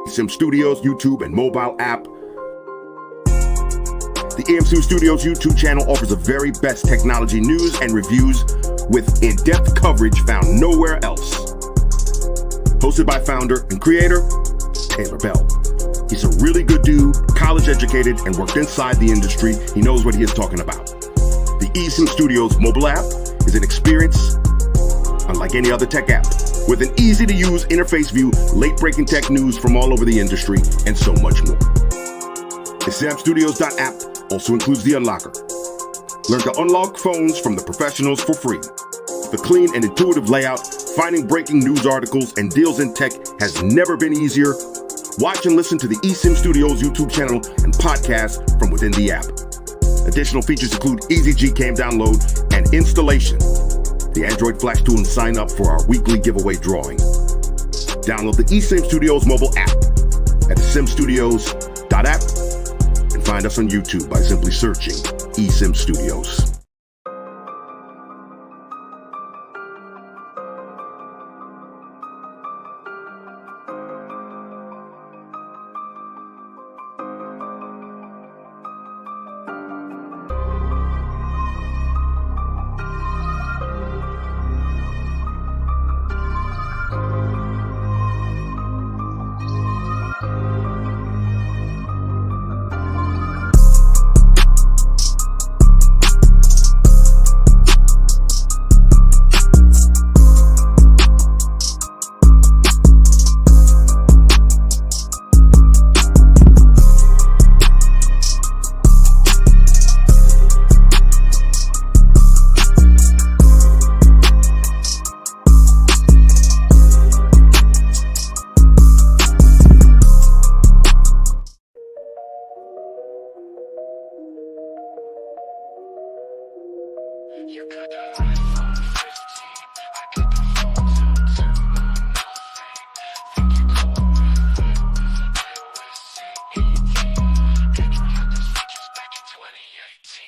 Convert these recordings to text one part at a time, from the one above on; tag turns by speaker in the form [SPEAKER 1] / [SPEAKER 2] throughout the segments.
[SPEAKER 1] eSIM Studios YouTube and mobile app. The eSIM Studios YouTube channel offers the very best technology news and reviews with in-depth coverage found nowhere else. Hosted by founder and creator, Taylor Bell. He's a really good dude, college educated, and worked inside the industry. He knows what he is talking about. The eSIM Studios mobile app is an experience unlike any other tech app, with an easy-to-use interface view, late-breaking tech news from all over the industry, and so much more. The eSIMstudios.app also includes the unlocker. Learn to unlock phones from the professionals for free. The clean and intuitive layout, finding breaking news articles and deals in tech has never been easier. Watch and listen to the eSIM Studios YouTube channel and podcast from within the app. Additional features include easy Gcam download and installation, the Android Flash tool, and sign up for our weekly giveaway drawing. Download the eSIM Studios mobile app at eSIMstudios.app and find us on YouTube by simply searching eSIM Studios.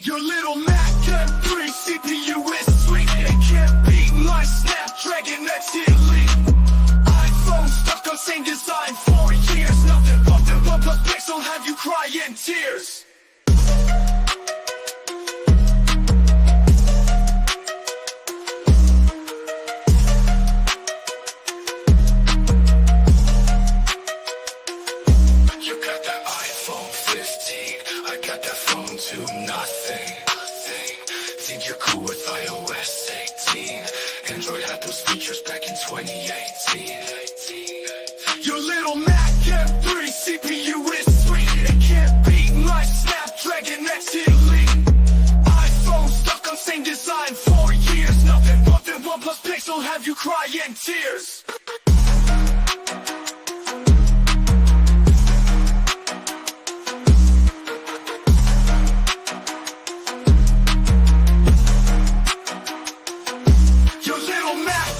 [SPEAKER 2] Your little Mac M3 CPU is sweet. It can't beat my Snapdragon X Elite. iPhone stuck on same design for years. Nothing but the OnePlus Pixel have you crying tears. You got that iPhone 15, I got that phone to nothing. Think you're cool with iOS 18. Android had those features back in 2018. Your little Mac M3 CPU is sweet. It can't beat my Snapdragon X Elite. iPhone stuck on same design for years. Nothing but the OnePlus Pixel have you crying tears.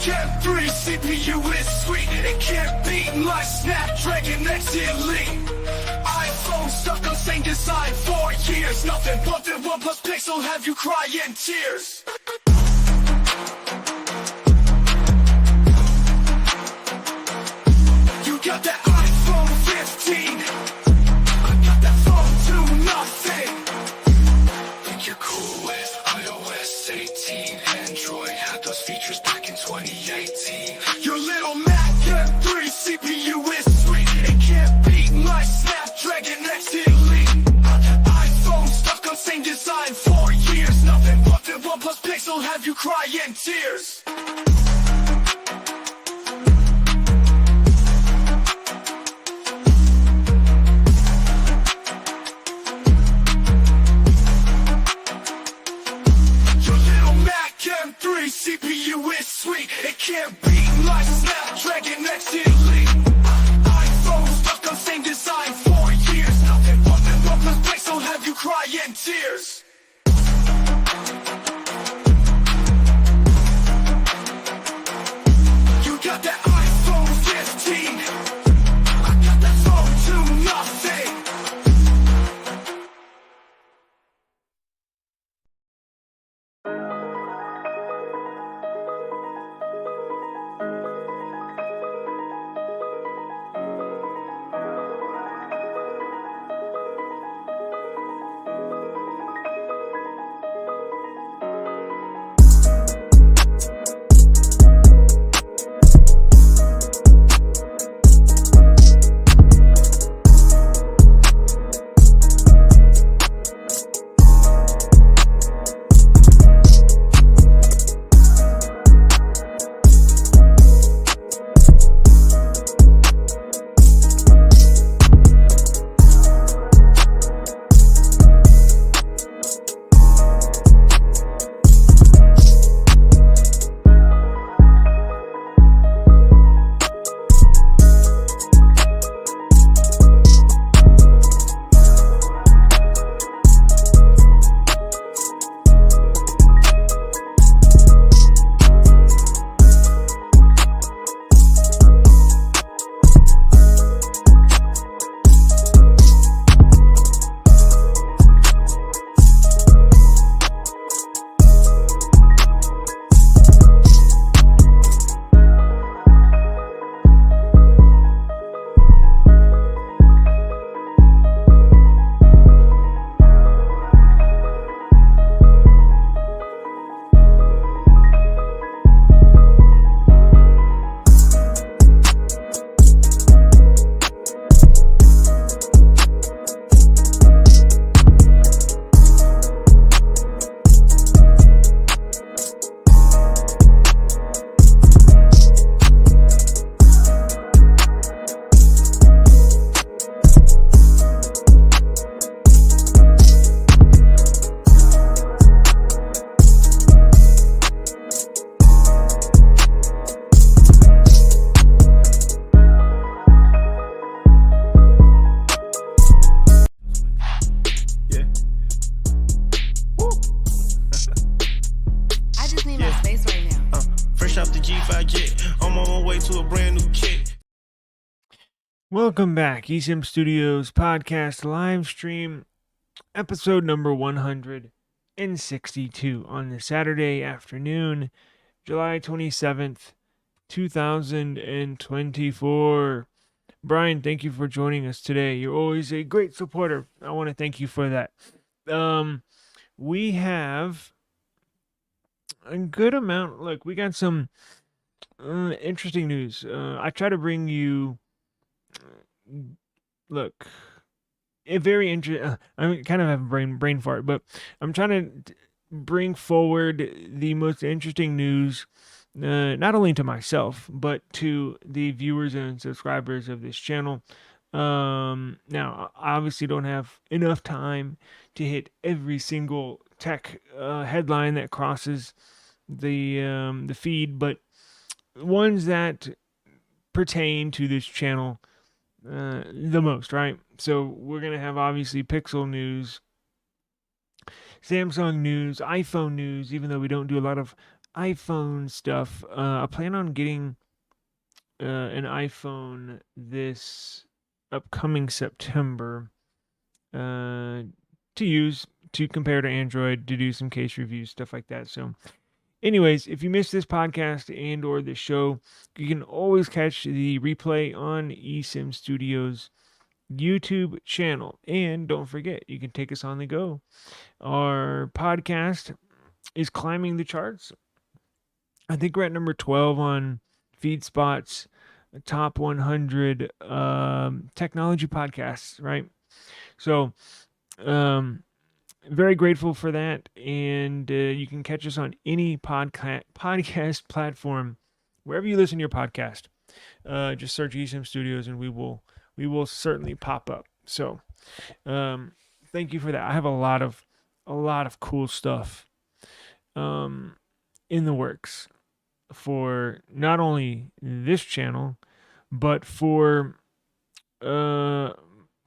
[SPEAKER 2] M3 CPU is sweet. It can't beat my Snapdragon X Elite. iPhone stuck on same design for years. Nothing but the OnePlus Pixel have you crying tears. You got that iPhone 15, I got that phone to nothing. Think you're cool with iOS 18. Android had those features back in 2018. Your little Mac M3 CPU is sweet. It can't beat my Snapdragon X Elite. iPhone stuck on same design for years. Nothing but the OnePlus Pixel have you crying tears. M3 CPU is sweet. It can't beat my Snapdragon X Elite. iPhone stuck on same design for years. Nothing but the OnePlus Pixel have you crying tears. to a brand new kid.
[SPEAKER 3] Welcome back, eSIM Studios Podcast Livestream, episode number 162 on the Saturday afternoon, July 27th, 2024. Brian, thank you for joining us today. You're always a great supporter. I want to thank you for that. We have a good amount. Look, we got some interesting news. I try to bring you, look, a very interesting. I kind of have a brain fart, but I'm trying to bring forward the most interesting news, not only to myself but to the viewers and subscribers of this channel. Now, I obviously don't have enough time to hit every single tech headline that crosses the feed, but ones that pertain to this channel the most, right? So we're gonna have obviously Pixel news, Samsung news, iPhone news. Even though we don't do a lot of iPhone stuff, I plan on getting an iPhone this upcoming September to use to compare to Android, to do some case reviews, stuff like that. So anyways, if you missed this podcast and or this show, you can always catch the replay on eSIM Studios YouTube channel. And don't forget, you can take us on the go. Our podcast is climbing the charts. I think we're at number 12 on FeedSpot's top 100 technology podcasts, right? So, very grateful for that. And you can catch us on any podcast platform, wherever you listen to your podcast. Just search eSIM Studios and we will certainly pop up. So, thank you for that. I have a lot of cool stuff in the works for not only this channel, but for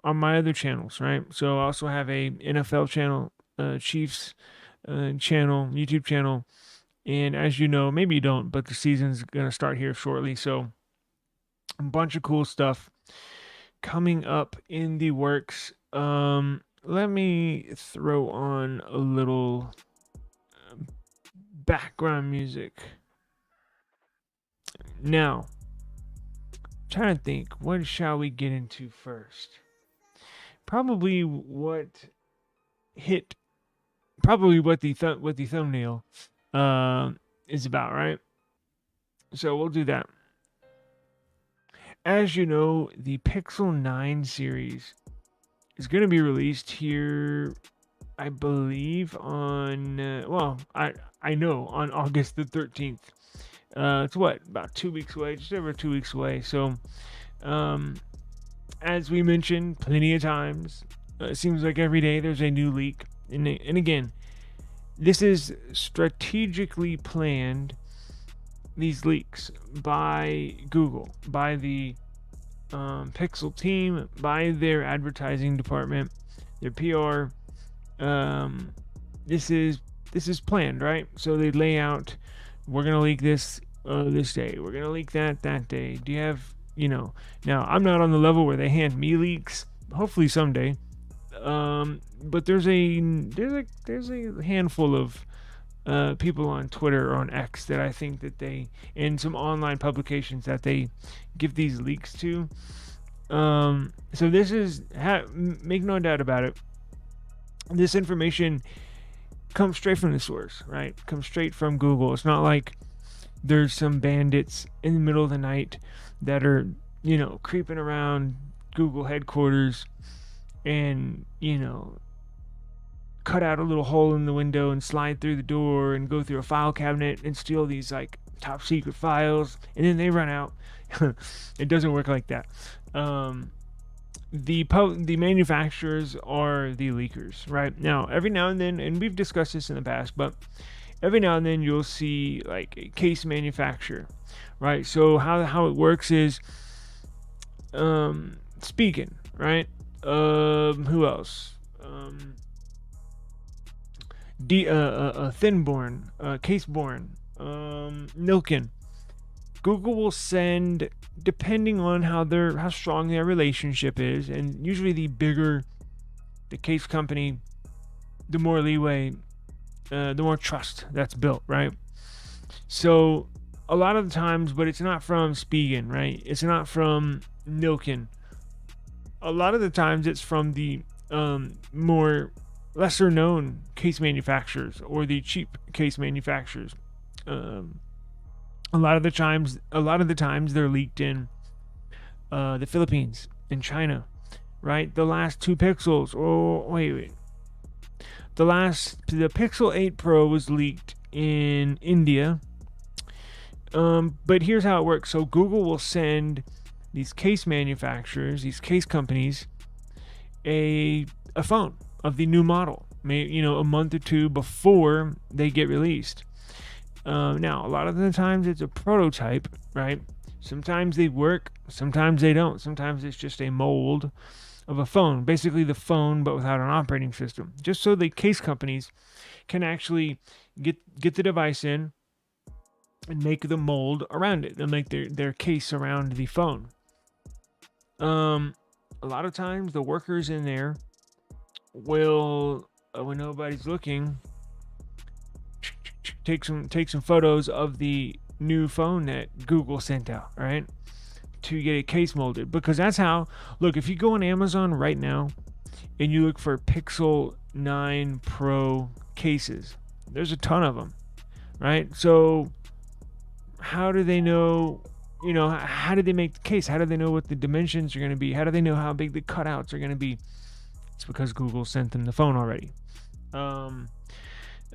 [SPEAKER 3] on my other channels, right? So I also have a NFL channel, Chiefs channel, YouTube channel, and as you know, maybe you don't, but the season's gonna start here shortly. So a bunch of cool stuff coming up in the works. Let me throw on a little background music. Now, trying to think, what shall we get into first? Probably what the thumbnail is about, right? So we'll do that. As you know, the Pixel 9 series is going to be released here, I believe, on I know on August the 13th. It's about 2 weeks away, just over 2 weeks away. So, as we mentioned plenty of times, it seems like every day there's a new leak. And again, this is strategically planned, these leaks, by Google, by the Pixel team, by their advertising department, their PR. This is planned, right? So they lay out, we're going to leak this day. We're going to leak that day. Do you have, now I'm not on the level where they hand me leaks, hopefully someday. But there's a handful of people on Twitter or on X that I think that and some online publications that they give these leaks to. So this is, make no doubt about it, this information comes straight from the source, right? Comes straight from Google. It's not like there's some bandits in the middle of the night that are, creeping around Google headquarters and, cut out a little hole in the window and slide through the door and go through a file cabinet and steal these like top secret files, and then they run out. It doesn't work like that. The manufacturers are the leakers, right? Now, every now and then, and we've discussed this in the past, but every now and then you'll see like a case manufacturer, right? So how it works is Spigen, right? Who else? Thinborn, Caseborn, Milken. Google will send, depending on how strong their relationship is, and usually the bigger the case company, the more leeway, the more trust that's built, right? So a lot of the times, but it's not from Spigen, right? It's not from Milken. A lot of the times it's from the more lesser known case manufacturers or the cheap case manufacturers. A lot of the times they're leaked in the Philippines and China, right? The last 2 Pixels. Oh, wait. The Pixel 8 Pro was leaked in India. But here's how it works. So Google will send these case manufacturers, these case companies, a phone of the new model, maybe, a month or 2 before they get released. Now, a lot of the times it's a prototype, right? Sometimes they work, sometimes they don't. Sometimes it's just a mold of a phone, basically the phone but without an operating system, just so the case companies can actually get the device in and make the mold around it. They'll make their case around the phone. A lot of times the workers in there will, when nobody's looking, take some photos of the new phone that Google sent out, right, to get a case molded. Because that's how, look, if you go on Amazon right now and you look for Pixel 9 Pro cases, there's a ton of them, right? So how do they know, how do they make the case? How do they know what the dimensions are going to be? How do they know how big the cutouts are going to be? It's because Google sent them the phone already. And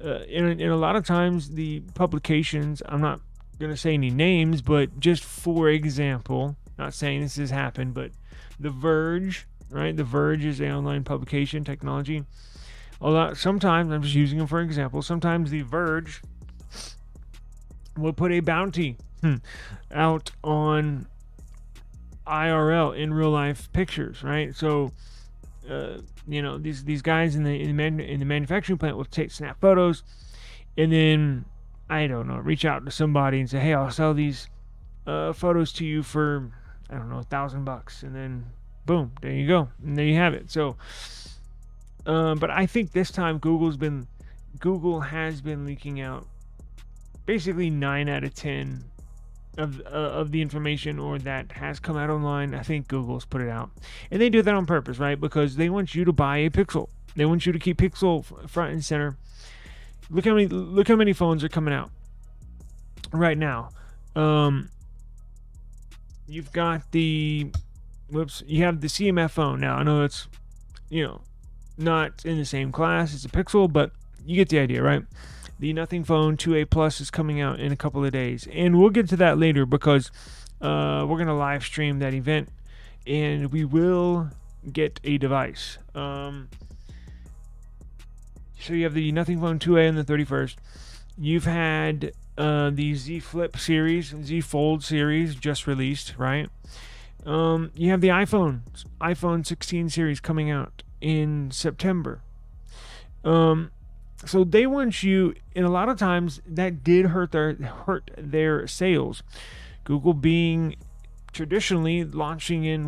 [SPEAKER 3] a lot of times the publications, I'm not going to say any names, but just for example, not saying this has happened, but The Verge, right? The Verge is an online publication technology. Sometimes, I'm just using them for example, sometimes The Verge will put a bounty out on IRL, in real life pictures, right? So these guys in the manufacturing plant will snap photos, and then, I don't know, reach out to somebody and say, hey, I'll sell these photos to you for, I don't know, $1,000, and then boom, there you go, and there you have it. So but I think this time Google has been leaking out basically 9 out of 10 of the information, or that has come out online. I think Google's put it out, and they do that on purpose, right? Because they want you to buy a Pixel. They want you to keep Pixel front and center. Look how many phones are coming out right now. You've got you have the CMF phone now. I know it's not in the same class as a Pixel, but you get the idea, right? The Nothing Phone 2A Plus is coming out in a couple of days, and we'll get to that later because we're going to live stream that event, and we will get a device. So you have the Nothing Phone 2A on the 31st. You've had the Z Flip series, Z Fold series just released, right? You have the iPhone 16 series coming out in September. So they want you, and a lot of times that did hurt their sales. Google being traditionally launching in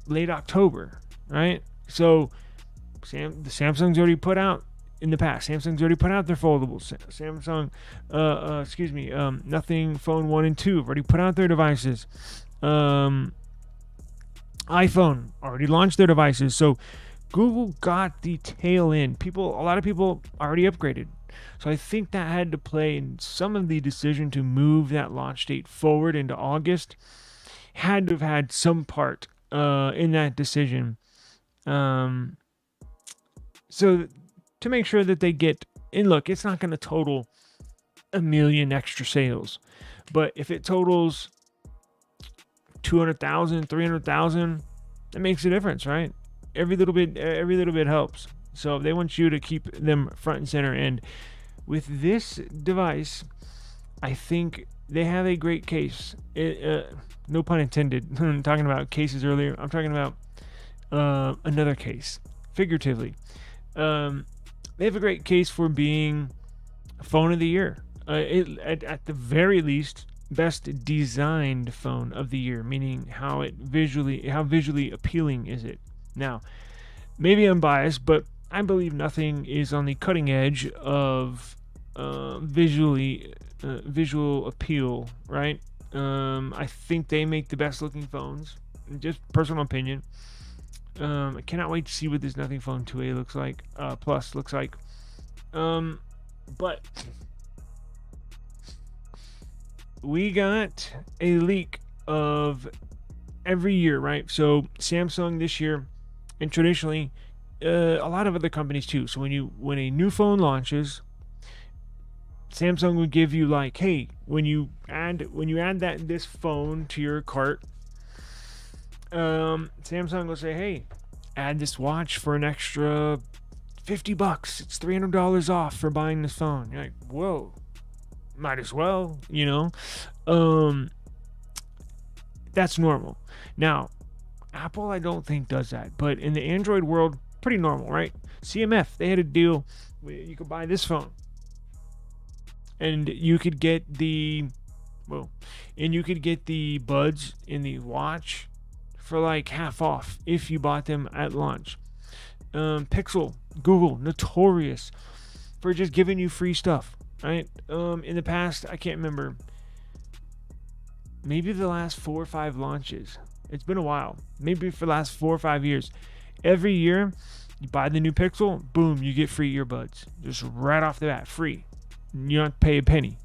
[SPEAKER 3] late October, right? So Samsung's already put out in the past. Samsung's already put out their foldables. Nothing Phone 1 and 2 have already put out their devices. iPhone already launched their devices. So Google got the tail end. A lot of people already upgraded. So I think that had to play in some of the decision to move that launch date forward into August. Had to have had some part in that decision. So to make sure that they get, and look, it's not going to total 1 million extra sales. But if it totals 200,000, 300,000, that makes a difference, right? Every little bit helps. So they want you to keep them front and center. And with this device, I think they have a great case. No pun intended. I'm talking about cases earlier. I'm talking about another case, figuratively. They have a great case for being phone of the year. At the very least, best designed phone of the year, meaning how visually appealing is it. Now, maybe I'm biased, but I believe nothing is on the cutting edge of visual appeal, right? I think they make the best looking phones. Just personal opinion. I cannot wait to see what this Nothing Phone 2A looks like. Plus looks like. But we got a leak of every year, right? So Samsung this year, and traditionally, a lot of other companies too. So when a new phone launches, Samsung would give you like, hey, when you add this phone to your cart, Samsung will say, hey, add this watch for an extra $50. It's $300 off for buying this phone. You're like, whoa, might as well, that's normal. Now, Apple, I don't think does that, but in the Android world, pretty normal, right? CMF, they had a deal where you could buy this phone, and you could get the buds in the watch for like half off if you bought them at launch. Pixel, Google, notorious for just giving you free stuff, right? In the past, I can't remember, maybe the last 4 or 5 launches. It's been a while. Maybe for the last 4 or 5 years. Every year, you buy the new Pixel, boom, you get free earbuds. Just right off the bat, free. You don't have to pay a penny.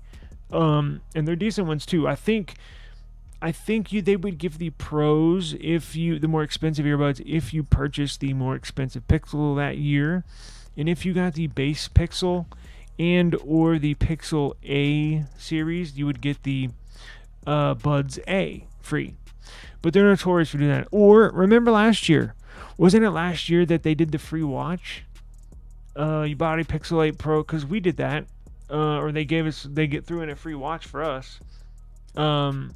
[SPEAKER 3] And they're decent ones too. I think they would give the pros the more expensive earbuds if you purchase the more expensive Pixel that year, and if you got the base Pixel and or the Pixel A series, you would get the Buds A free. But they're notorious for doing that. Or remember last year? Wasn't it last year that they did the free watch? You bought a Pixel 8 Pro, because we did that. Or they threw in a free watch for us. So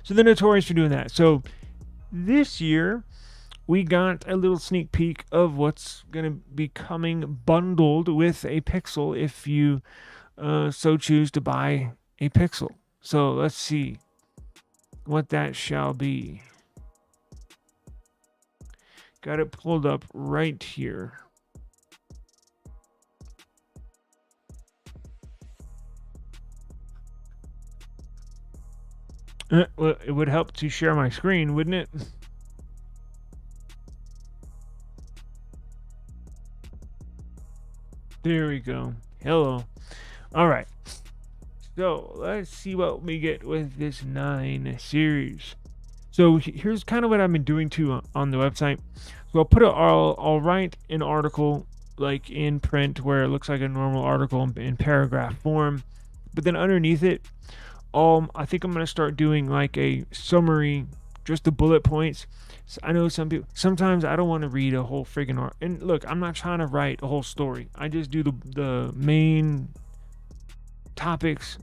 [SPEAKER 3] they're notorious for doing that. So this year, we got a little sneak peek of what's going to be coming bundled with a Pixel if you so choose to buy a Pixel. So let's see what that shall be. Got it pulled up right here. Well, it would help to share my screen, wouldn't it? There we go. Hello. All right. So let's see what we get with this 9 series. So here's kind of what I've been doing too on the website. So I'll write an article like in print where it looks like a normal article in paragraph form, but then underneath it, I think I'm going to start doing like a summary, just the bullet points. So I know sometimes I don't want to read a whole friggin' article. And look, I'm not trying to write a whole story. I just do the main topics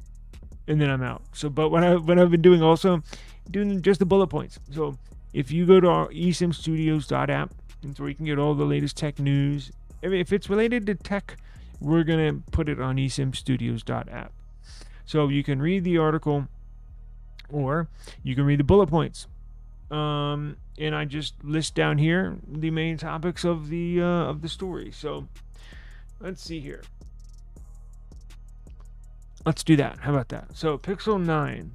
[SPEAKER 3] and then I'm out. So, but what I've been doing also, doing just the bullet points. So if you go to our eSIMstudios.app, it's where you can get all the latest tech news. If it's related to tech, we're going to put it on eSIMstudios.app. So you can read the article or you can read the bullet points. And I just list down here the main topics of the story. So let's see here. Let's do that. How about that? So Pixel 9.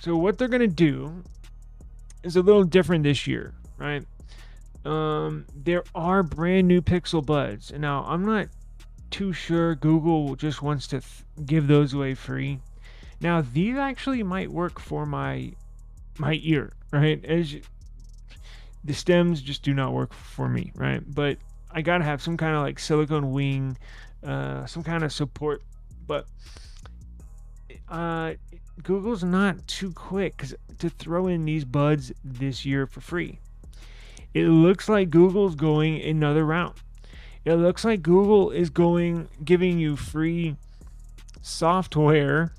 [SPEAKER 3] So what they're going to do is a little different this year, right? There are brand new Pixel Buds. And now I'm not too sure Google just wants to give those away free. Now these actually might work for my ear, right? The stems just do not work for me, right? But I gotta have some kind of like silicone wing, some kind of support. But Google's not too quick to throw in these buds this year for free. It looks like Google's going another route. It looks like Google is giving you free software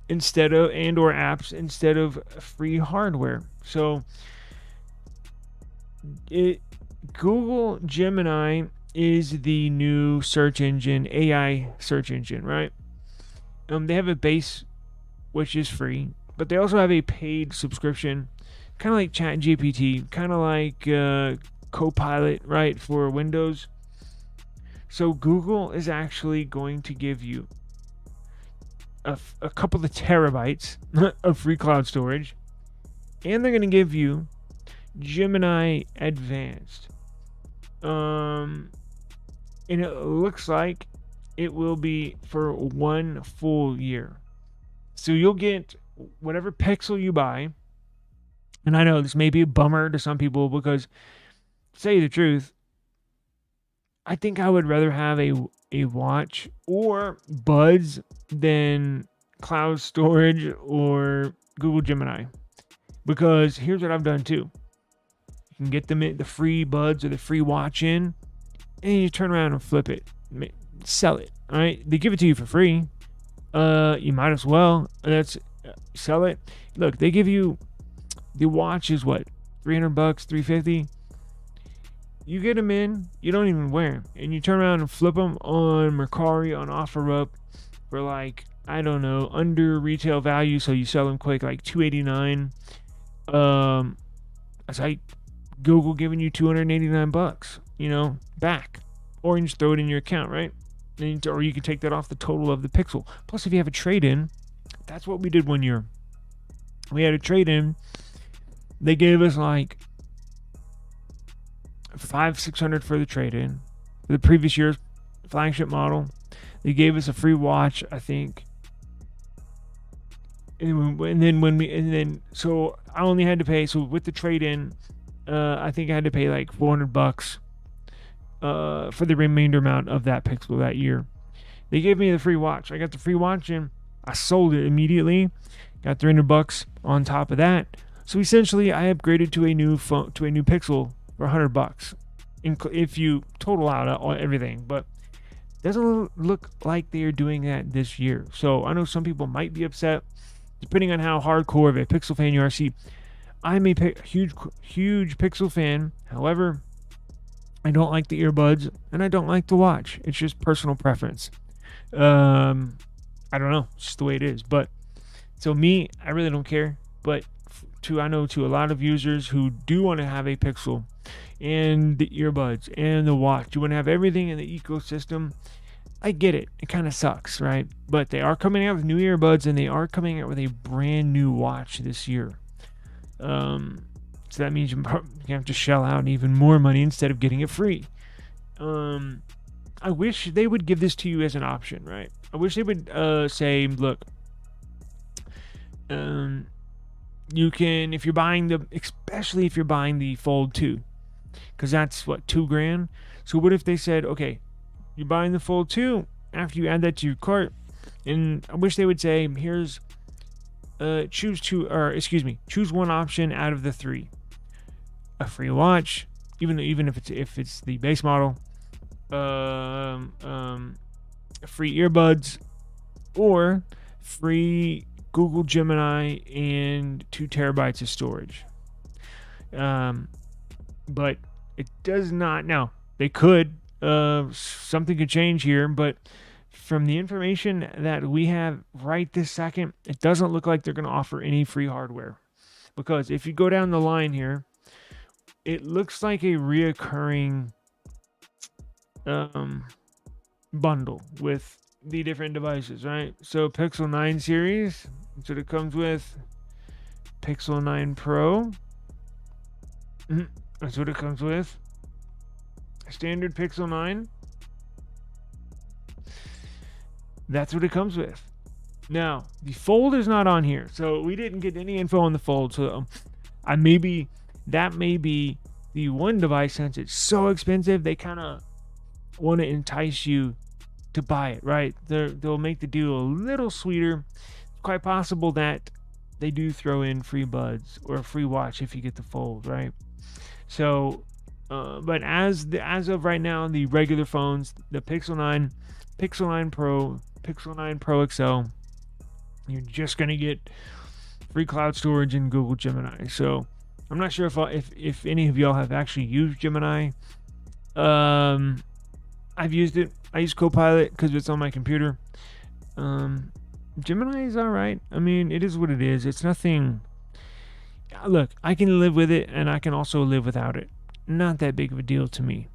[SPEAKER 3] instead of or apps instead of free hardware. So Google Gemini is the new search engine, AI search engine, right? They have a base which is free, but they also have a paid subscription, kind of like ChatGPT, kind of like Copilot, right, for Windows. So Google is actually going to give you a couple of terabytes of free cloud storage, and they're going to give you Gemini Advanced. And it looks like it will be for 1 full year. So you'll get whatever Pixel you buy. And I know this may be a bummer to some people because, to tell you the truth, I think I would rather have a watch or Buds than cloud storage or Google Gemini. Because here's what I've done too. You can get the free Buds or the free watch in, and you turn around and flip it. Sell it. All right? They give it to you for free. You might as well. Sell it. Look, they give you the watch is what? $300, $350. You get them in, you don't even wear them, and you turn around and flip them on Mercari, on OfferUp for like, I don't know, under retail value, so you sell them quick, like $289. It's like Google giving you $289, back, or you just throw it in your account, right? Or you can take that off the total of the Pixel. Plus, if you have a trade-in, that's what we did one year. We had a trade-in. They gave us like $500-$600 for the trade-in for the previous year's flagship model. They gave us a free watch, I think. So I only had to pay. So with the trade-in, I think I had to pay like $400 for the remainder amount of that Pixel that year. They gave me the free watch. I got the free watch and I sold it immediately. Got $300 on top of that. So essentially, I upgraded to a new phone, to a new Pixel for $100. If you total out everything, but it doesn't look like they are doing that this year. So I know some people might be upset, depending on how hardcore of a Pixel fan you are. See, I'm a huge Pixel fan. However, I don't like the earbuds and I don't like the watch. It's just personal preference. I don't know. It's just the way it is. But so me, I really don't care. But I know to a lot of users who do want to have a Pixel and the earbuds and the watch, you want to have everything in the ecosystem. I get it. It kind of sucks, right? But they are coming out with new earbuds and they are coming out with a brand new watch this year. So that means you have to shell out even more money instead of getting it free. I wish they would give this to you as an option, right? I wish they would say, look, you can, if you're buying especially if you're buying the Fold 2, because that's what, $2,000. So what if they said, okay, you're buying the Fold 2, after you add that to your cart, and I wish they would say, here's choose one option out of the 3. A free watch, even if it's the base model, free earbuds, or free Google Gemini and 2 terabytes of storage. But it does not. Now, they could. Something could change here, but from the information that we have right this second, it doesn't look like they're going to offer any free hardware. Because if you go down the line here, it looks like a reoccurring bundle with the different devices, right? So Pixel 9 series, that's what it comes with. Pixel 9 Pro, that's what it comes with. Standard Pixel 9, that's what it comes with. Now, the Fold is not on here, so we didn't get any info on the Fold. So that may be the one device, since it's so expensive, they kind of want to entice you to buy it, right? They'll make the deal a little sweeter. It's quite possible that they do throw in free buds or a free watch if you get the Fold, right? So, but as of right now, the regular phones, the Pixel 9, Pixel 9 Pro, Pixel 9 Pro XL, you're just gonna get free cloud storage in Google Gemini. So I'm not sure if any of y'all have actually used Gemini. I've used it. I use Copilot because it's on my computer. Gemini is all right. I mean, it is what it is. It's nothing. Look, I can live with it, and I can also live without it. Not that big of a deal to me.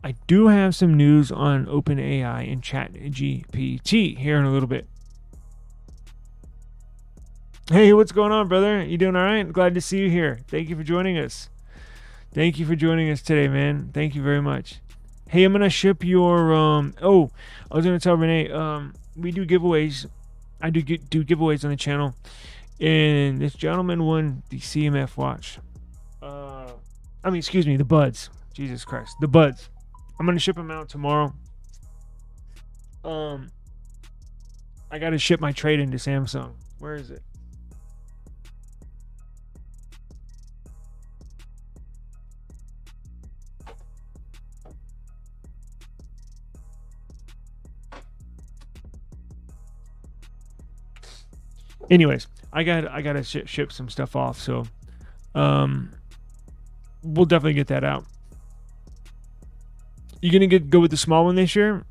[SPEAKER 3] I do have some news on OpenAI and ChatGPT here in a little bit. Hey, what's going on, brother? You doing all right? Glad to see you here. Thank you for joining us. Thank you for joining us today, man. Thank you very much. Hey, I'm gonna ship your I was gonna tell Renee, we do giveaways. I do giveaways on the channel, and this gentleman won the CMF watch. Excuse me, the buds. Jesus Christ, the buds. I'm gonna ship them out tomorrow. I gotta ship my trade into Samsung. Where is it? Anyways, I gotta ship some stuff off, so we'll definitely get that out. You gonna go with the small one this year?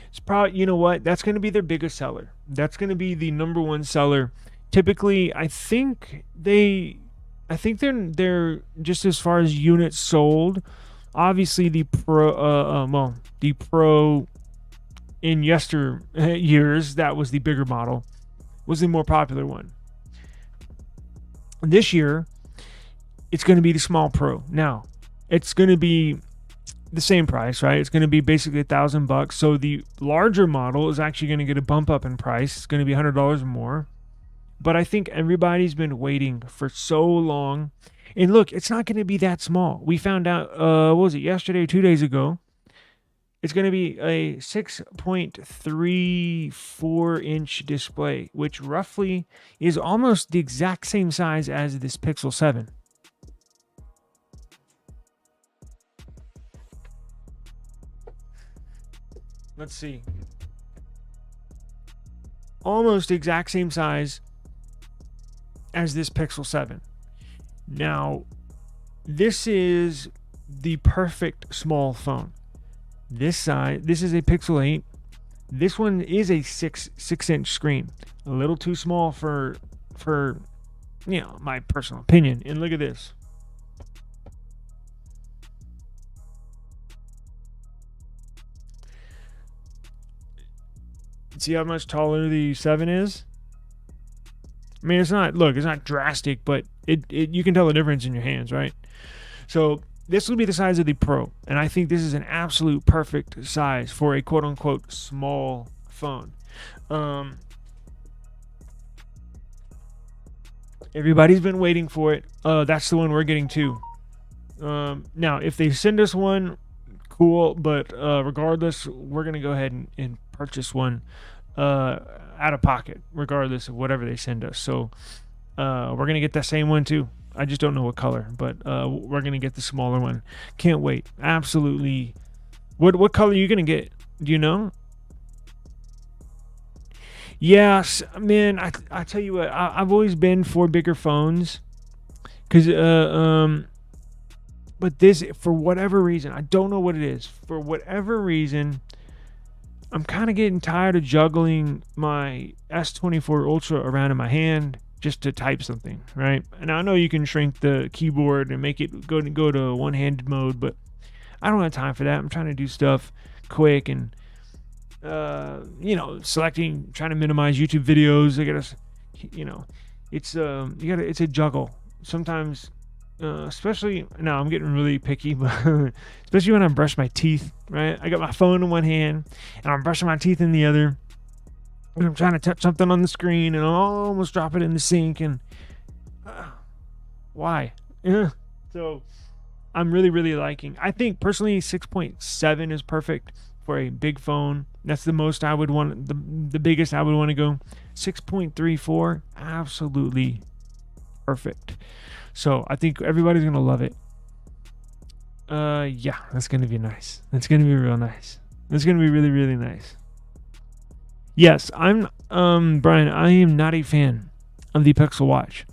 [SPEAKER 3] It's probably, you know what? That's gonna be their biggest seller. That's gonna be the number one seller. Typically, I think they're just as far as units sold. Obviously, the Pro in years, that was the bigger model, was the more popular one. This year, it's going to be the small Pro. Now, it's going to be the same price, right? It's going to be basically $1,000. So the larger model is actually going to get a bump up in price. It's going to be $100 more. But I think everybody's been waiting for so long. And look, it's not going to be that small. We found out, what was it, yesterday or 2 days ago? It's going to be a 6.34-inch display, which roughly is almost the exact same size as this Pixel 7. Let's see. Almost exact same size as this Pixel 7. Now, this is the perfect small phone. This is a Pixel 8. This one is a 6-inch screen. A little too small for my personal opinion. And look at this. See how much taller the 7 is? I mean, it's not drastic, but you can tell the difference in your hands, right? So this will be the size of the Pro, and I think this is an absolute perfect size for a quote-unquote small phone. Everybody's been waiting for it. That's the one we're getting too. Now, if they send us one, cool, but regardless, we're going to go ahead and purchase one out of pocket, regardless of whatever they send us. So we're going to get that same one too. I just don't know what color, but we're going to get the smaller one. Can't wait. Absolutely. What color are you going to get? Do you know? Yes, man, I tell you what, I've always been for bigger phones. Because, but this, for whatever reason, I don't know what it is. For whatever reason, I'm kind of getting tired of juggling my S23 Ultra around in my hand just to type something, right? And I know you can shrink the keyboard and make it go to one-handed mode, but I don't have time for that. I'm trying to do stuff quick and, trying to minimize YouTube videos. It's a juggle. Sometimes, especially now, I'm getting really picky, but especially when I brush my teeth, right? I got my phone in one hand and I'm brushing my teeth in the other. And I'm trying to touch something on the screen and I'll almost drop it in the sink. And why? So I'm really, really liking. I think personally 6.7 is perfect for a big phone. That's the most I would want, the biggest I would want to go. 6.34, absolutely perfect. So I think everybody's going to love it. Yeah, that's going to be nice. That's going to be real nice. That's going to be really, really nice. Yes, I'm Brian, I am not a fan of the Pixel Watch.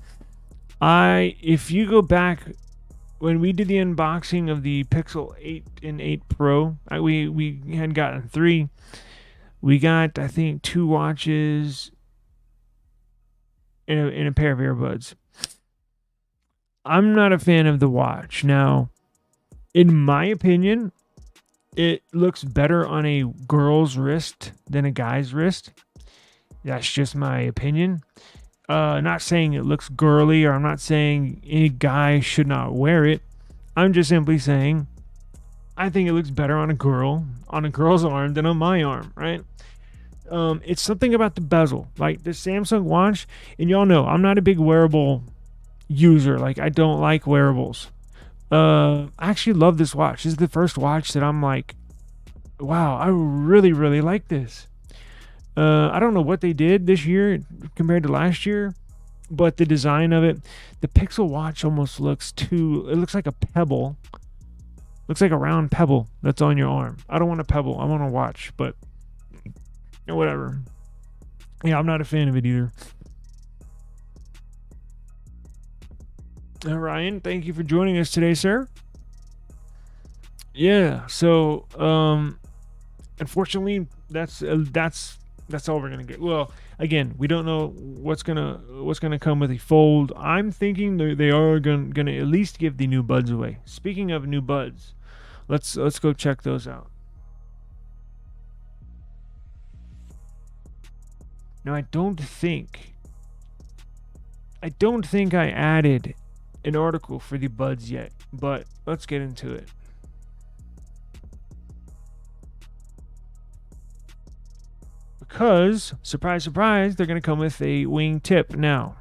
[SPEAKER 3] If you go back when we did the unboxing of the Pixel 8 and 8 Pro, we had gotten 3. We got, I think, 2 watches and a pair of earbuds. I'm not a fan of the watch. Now, in my opinion, it looks better on a girl's wrist than a guy's wrist. That's just my opinion. Not saying it looks girly, or I'm not saying any guy should not wear it. I'm just simply saying I think it looks better on a girl's arm than on my arm, right? It's something about the bezel. Like the Samsung watch, and y'all know I'm not a big wearable user. Like, I don't like wearables. I actually love this watch. This is the first watch that I'm like, wow, I really, really like this. I don't know what they did this year compared to last year, but the design of it, the Pixel watch almost looks it looks like a pebble. Looks like a round pebble that's on your arm. I don't want a pebble. I want a watch, but whatever. Yeah, I'm not a fan of it either. Ryan, thank you for joining us today, sir. Yeah, so unfortunately, that's all we're gonna get. Well, again, we don't know what's gonna come with a fold. I'm thinking they are gonna at least give the new buds away. Speaking of new buds, let's go check those out. Now, I don't think I added an article for the buds yet, but let's get into it. Because, surprise, surprise, they're going to come with a wing tip now.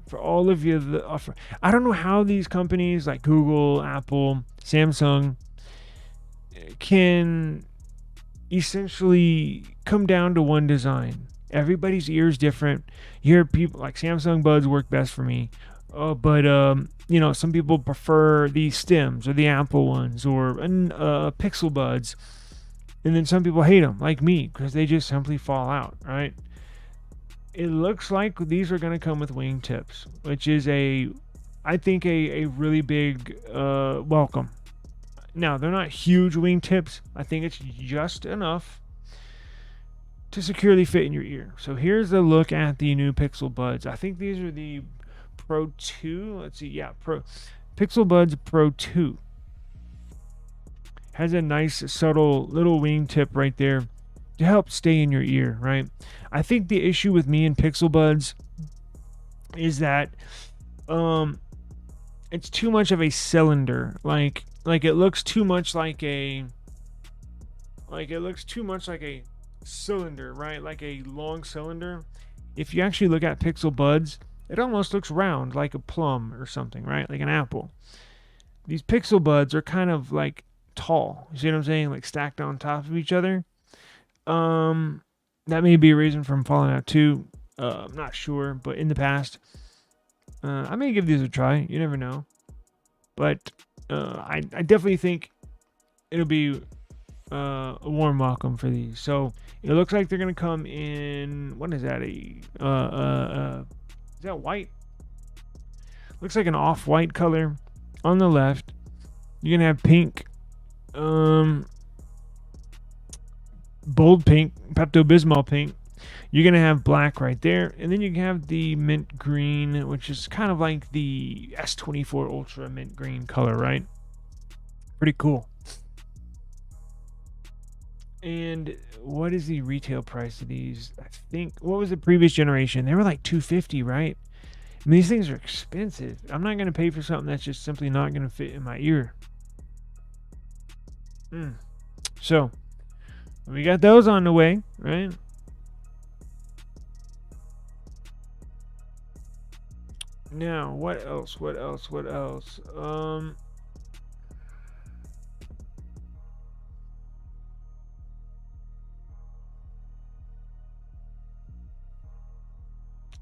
[SPEAKER 3] For all of you that offer, I don't know how these companies like Google, Apple, Samsung can essentially come down to one design. Everybody's ear is different. You hear people like Samsung buds work best for me. But some people prefer the stems or the Apple ones or Pixel buds. And then some people hate them, like me, because they just simply fall out, right? It looks like these are going to come with wingtips, which is I think a really big welcome. Now, they're not huge wingtips. I think it's just enough to securely fit in your ear. So here's a look at the new Pixel buds. I think these are the Pro 2. Let's see. Yeah, Pixel Buds Pro 2. Has a nice subtle little wingtip right there to help stay in your ear, right? I think the issue with me and Pixel Buds is that it's too much of a cylinder. Like it looks too much like a cylinder, right? Like a long cylinder. If you actually look at Pixel Buds, it almost looks round, like a plum or something, right? Like an apple. These Pixel Buds are kind of like tall. You see what I'm saying? Like stacked on top of each other. That may be a reason for them falling out too. I'm not sure, but in the past, I may give these a try. You never know. But I definitely think it'll be a warm welcome for these. So it looks like they're gonna come in. What is that? Is that white? Looks like an off-white color on the left. You're gonna have pink, bold pink, Pepto-Bismol pink. You're gonna have black right there, and then you can have the mint green, which is kind of like the S24 Ultra mint green color, right? Pretty cool. And what is the retail price of these? I think, what was the previous generation? They were like $250, right? I mean, these things are expensive. I'm not going to pay for something that's just simply not going to fit in my ear. So, we got those on the way, right? Now, what else?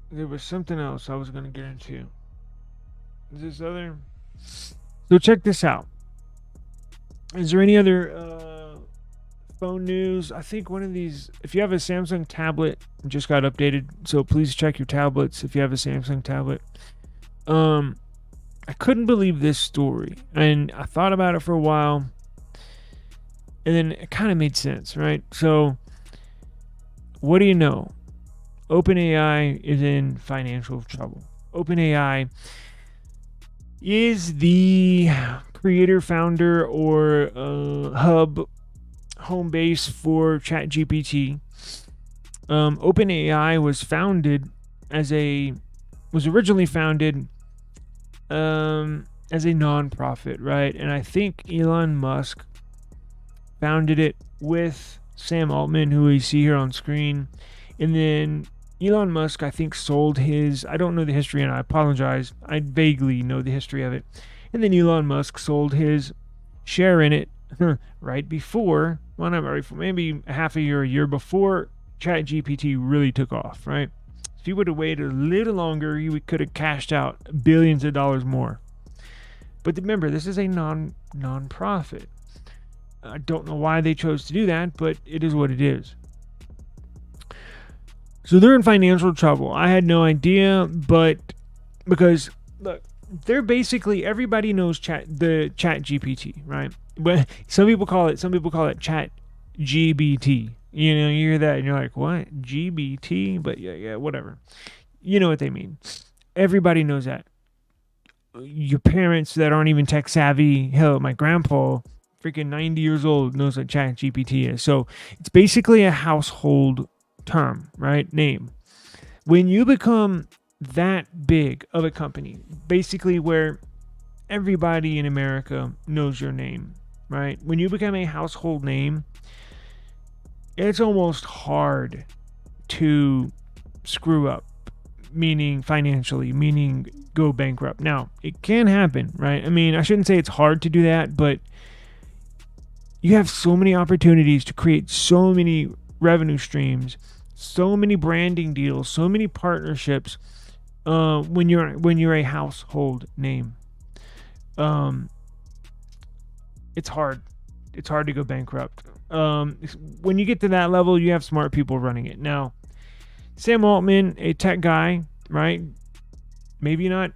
[SPEAKER 3] There was something else I was going to get into. Is this other? So check this out. Is there any other phone news? I think one of these, if you have a Samsung tablet, it just got updated. So please check your tablets if you have a Samsung tablet. I couldn't believe this story. And I thought about it for a while. And then it kind of made sense, right? So what do you know? OpenAI is in financial trouble. OpenAI is the creator, founder, or hub, home base for ChatGPT. OpenAI was originally founded as a nonprofit, right? And I think Elon Musk founded it with Sam Altman, who we see here on screen. And then Elon Musk, I think, sold his, I don't know the history, and I apologize. I vaguely know the history of it. And then Elon Musk sold his share in it right before, well, not right before, maybe half a year before ChatGPT really took off, right? If he would have waited a little longer, he could have cashed out billions of dollars more. But remember, this is a non-profit. I don't know why they chose to do that, but it is what it is. So they're in financial trouble. I had no idea, but because look, they're basically, everybody knows the Chat GPT, right? But some people call it Chat GBT. You know, you hear that and you're like, what? GBT? But yeah, whatever. You know what they mean. Everybody knows that. Your parents that aren't even tech savvy, hell, my grandpa, freaking 90 years old, knows what Chat GPT is. So it's basically a household term, right? Name. When you become that big of a company, basically where everybody in America knows your name, right? When you become a household name, it's almost hard to screw up, meaning financially, meaning go bankrupt. Now, it can happen, right? I mean, I shouldn't say it's hard to do that, but you have so many opportunities to create so many revenue streams, so many branding deals, so many partnerships when you're a household name. It's hard. It's hard to go bankrupt. When you get to that level, you have smart people running it. Now, Sam Altman, a tech guy, right? Maybe not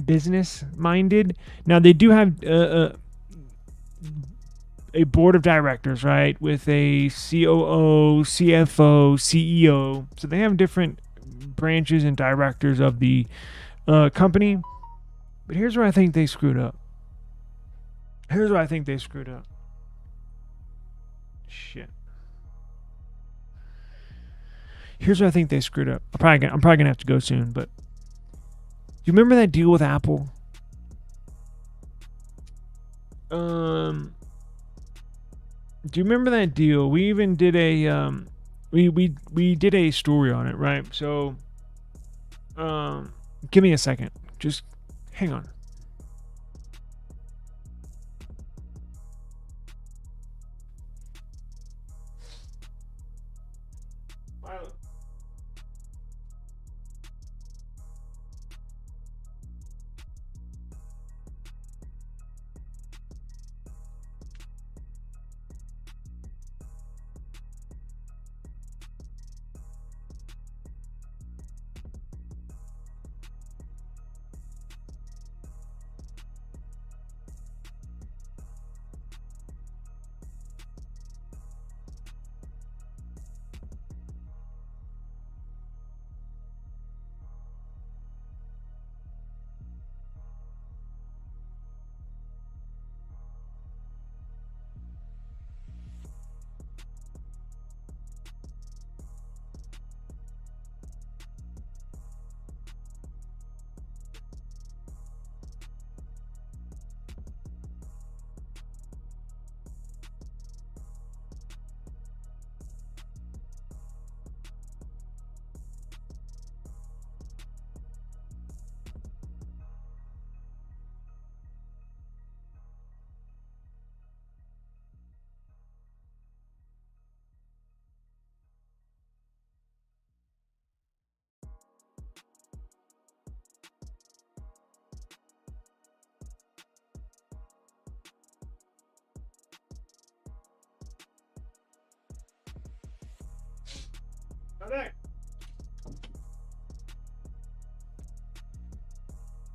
[SPEAKER 3] business minded. Now, they do have a board of directors, right? With a COO, CFO, CEO. So they have different branches and directors of the company. But here's where I think they screwed up. Shit. Here's where I think they screwed up. I'm probably gonna have to go soon, but you remember that deal with Apple? Do you remember that deal? We even did a we did a story on it, right? So give me a second. Just hang on.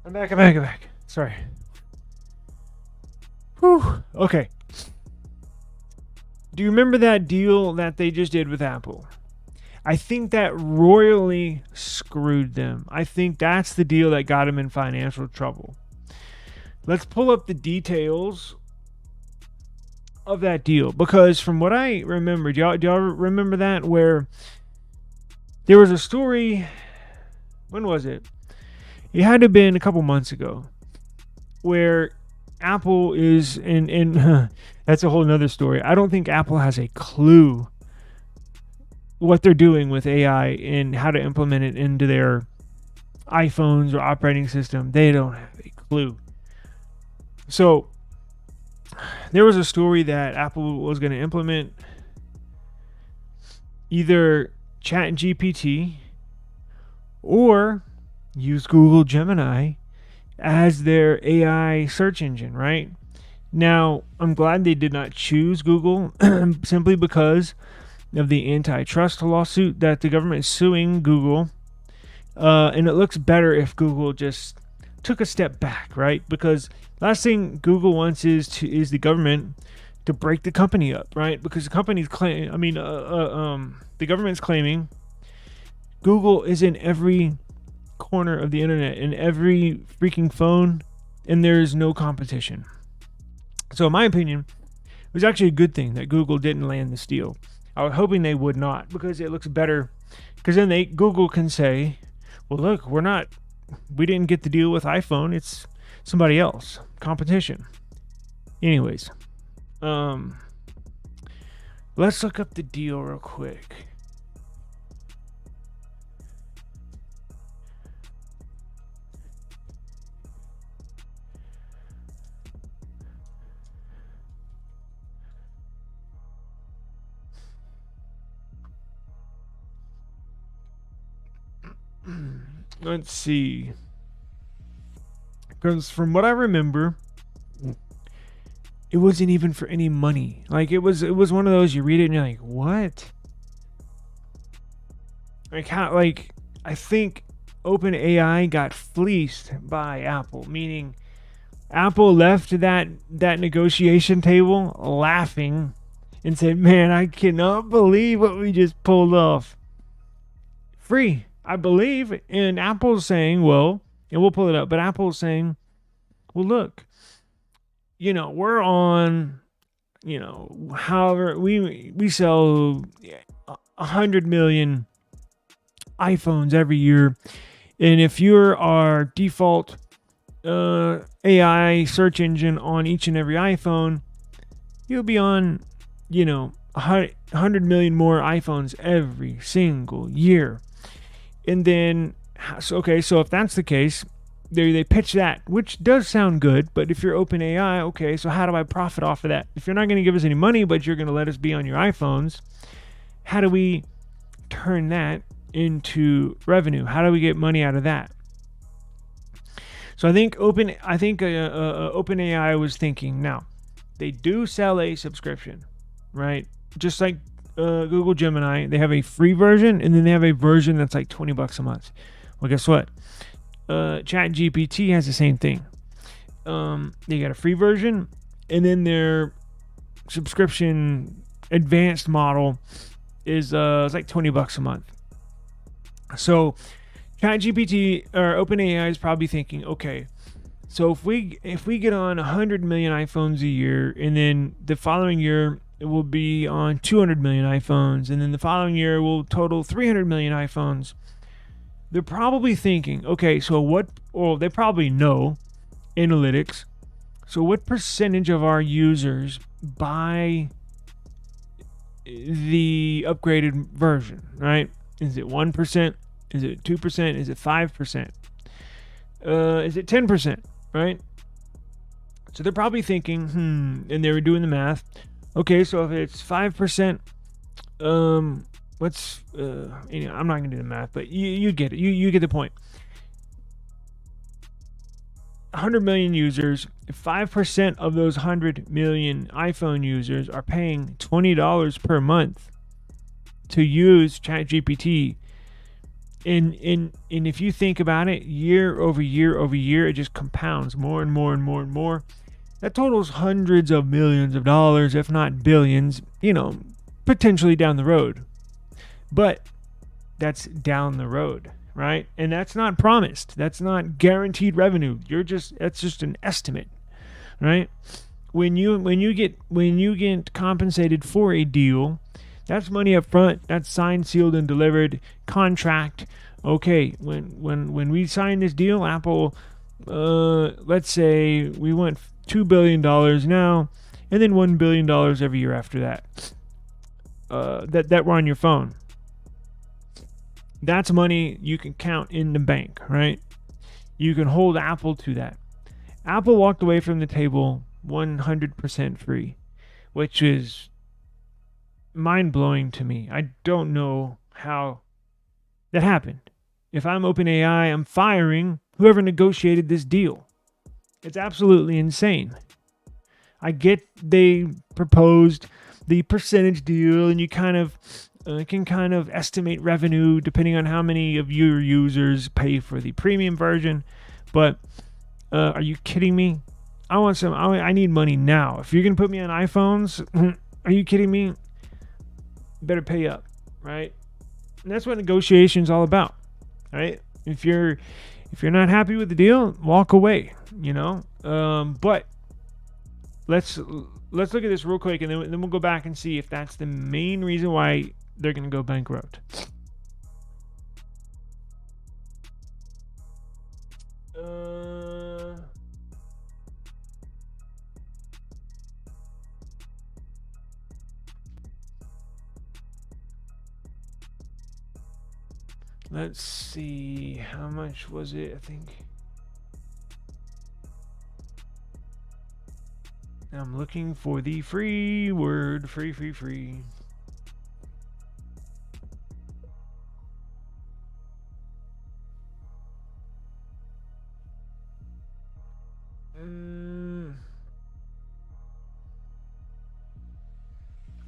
[SPEAKER 3] I'm back. Sorry. Whew. Okay. Do you remember that deal that they just did with Apple? I think that royally screwed them. I think that's the deal that got them in financial trouble. Let's pull up the details of that deal, because from what I remember, do y'all remember that, where there was a story, when was it? It had to have been a couple months ago, where Apple is, and that's a whole nother story. I don't think Apple has a clue what they're doing with AI and how to implement it into their iPhones or operating system. They don't have a clue. So there was a story that Apple was going to implement either ChatGPT or use Google Gemini as their AI search engine, right? Now, I'm glad they did not choose Google simply because of the antitrust lawsuit that the government is suing Google. And it looks better if Google just took a step back, right? Because last thing Google wants is the government to break the company up, right? Because the company's the government's claiming Google is in every corner of the internet, in every freaking phone, and there's no competition. So in my opinion, it was actually a good thing that Google didn't land this deal. I was hoping they would not, because it looks better. Because then Google can say, well, look, we didn't get the deal with iPhone. It's somebody else. Competition. Anyways, let's look up the deal real quick. Let's see. Because from what I remember, it wasn't even for any money. Like it was one of those, you read it and you're like, what? I think OpenAI got fleeced by Apple, meaning Apple left that negotiation table laughing and said, man, I cannot believe what we just pulled off. Free, I believe. And Apple's saying, well, and we'll pull it up, but Apple's saying, well, look, we're on, however, we sell 100 million iPhones every year. And if you're our default AI search engine on each and every iPhone, you'll be on, 100 million more iPhones every single year. And then, so if that's the case, they pitch that, which does sound good. But if you're OpenAI, okay, so how do I profit off of that? If you're not going to give us any money, but you're going to let us be on your iPhones, how do we turn that into revenue? How do we get money out of that? So I think OpenAI was thinking, now they do sell a subscription, right? Just like Google Gemini, they have a free version, and then they have a version that's like $20 a month. Well, guess what? ChatGPT has the same thing. They got a free version, and then their subscription advanced model is it's like $20 a month. So ChatGPT or OpenAI is probably thinking, okay, so if we get on 100 million iPhones a year, and then the following year it will be on 200 million iPhones, and then the following year will total 300 million iPhones. They're probably thinking, okay, so they probably know analytics. So what percentage of our users buy the upgraded version, right? Is it 1%? Is it 2%? Is it 5%? Is it 10%, right? So they're probably thinking, and they were doing the math. Okay, so if it's 5%, I'm not going to do the math, but you get it. You get the point. 100 million users, if 5% of those 100 million iPhone users are paying $20 per month to use ChatGPT, and if you think about it, year over year over year, it just compounds more and more and more and more. That totals hundreds of millions of dollars, if not billions, potentially down the road. But that's down the road, right? And that's not promised. That's not guaranteed revenue. That's just an estimate, right? When you get compensated for a deal, that's money up front. That's signed, sealed, and delivered contract. Okay, when we sign this deal, Apple, let's say we want $2 billion now, and then $1 billion every year after that. That were on your phone. That's money you can count in the bank, right? You can hold Apple to that. Apple walked away from the table 100% free, which is mind-blowing to me. I don't know how that happened. If I'm OpenAI, I'm firing whoever negotiated this deal. It's absolutely insane. I get they proposed the percentage deal, and you kind of can kind of estimate revenue depending on how many of your users pay for the premium version. But are you kidding me? I need money now. If you're gonna put me on iPhones, are you kidding me? Better pay up, right? And that's what negotiation's all about, right? If you're not happy with the deal, walk away, but let's look at this real quick, and then we'll go back and see if that's the main reason why they're going to go bankrupt. Let's see, how much was it? I think I'm looking for the free word. Free.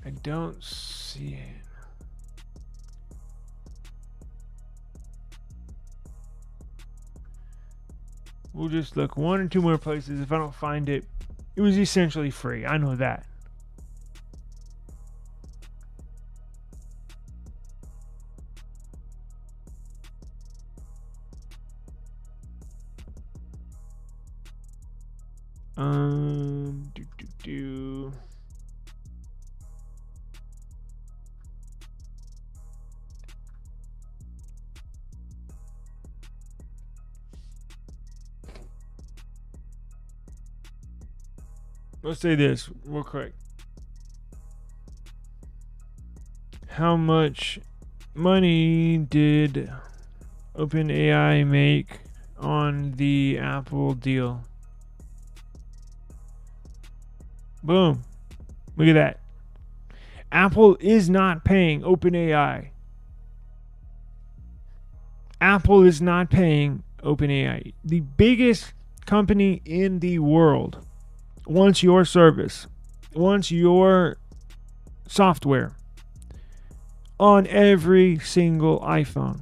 [SPEAKER 3] I don't see it. We'll just look one or two more places. If I don't find it, it was essentially free. I know that. Let's say this real quick. How much money did OpenAI make on the Apple deal? Boom. Look at that. Apple is not paying OpenAI. Apple is not paying OpenAI. The biggest company in the world wants your service, wants your software on every single iPhone.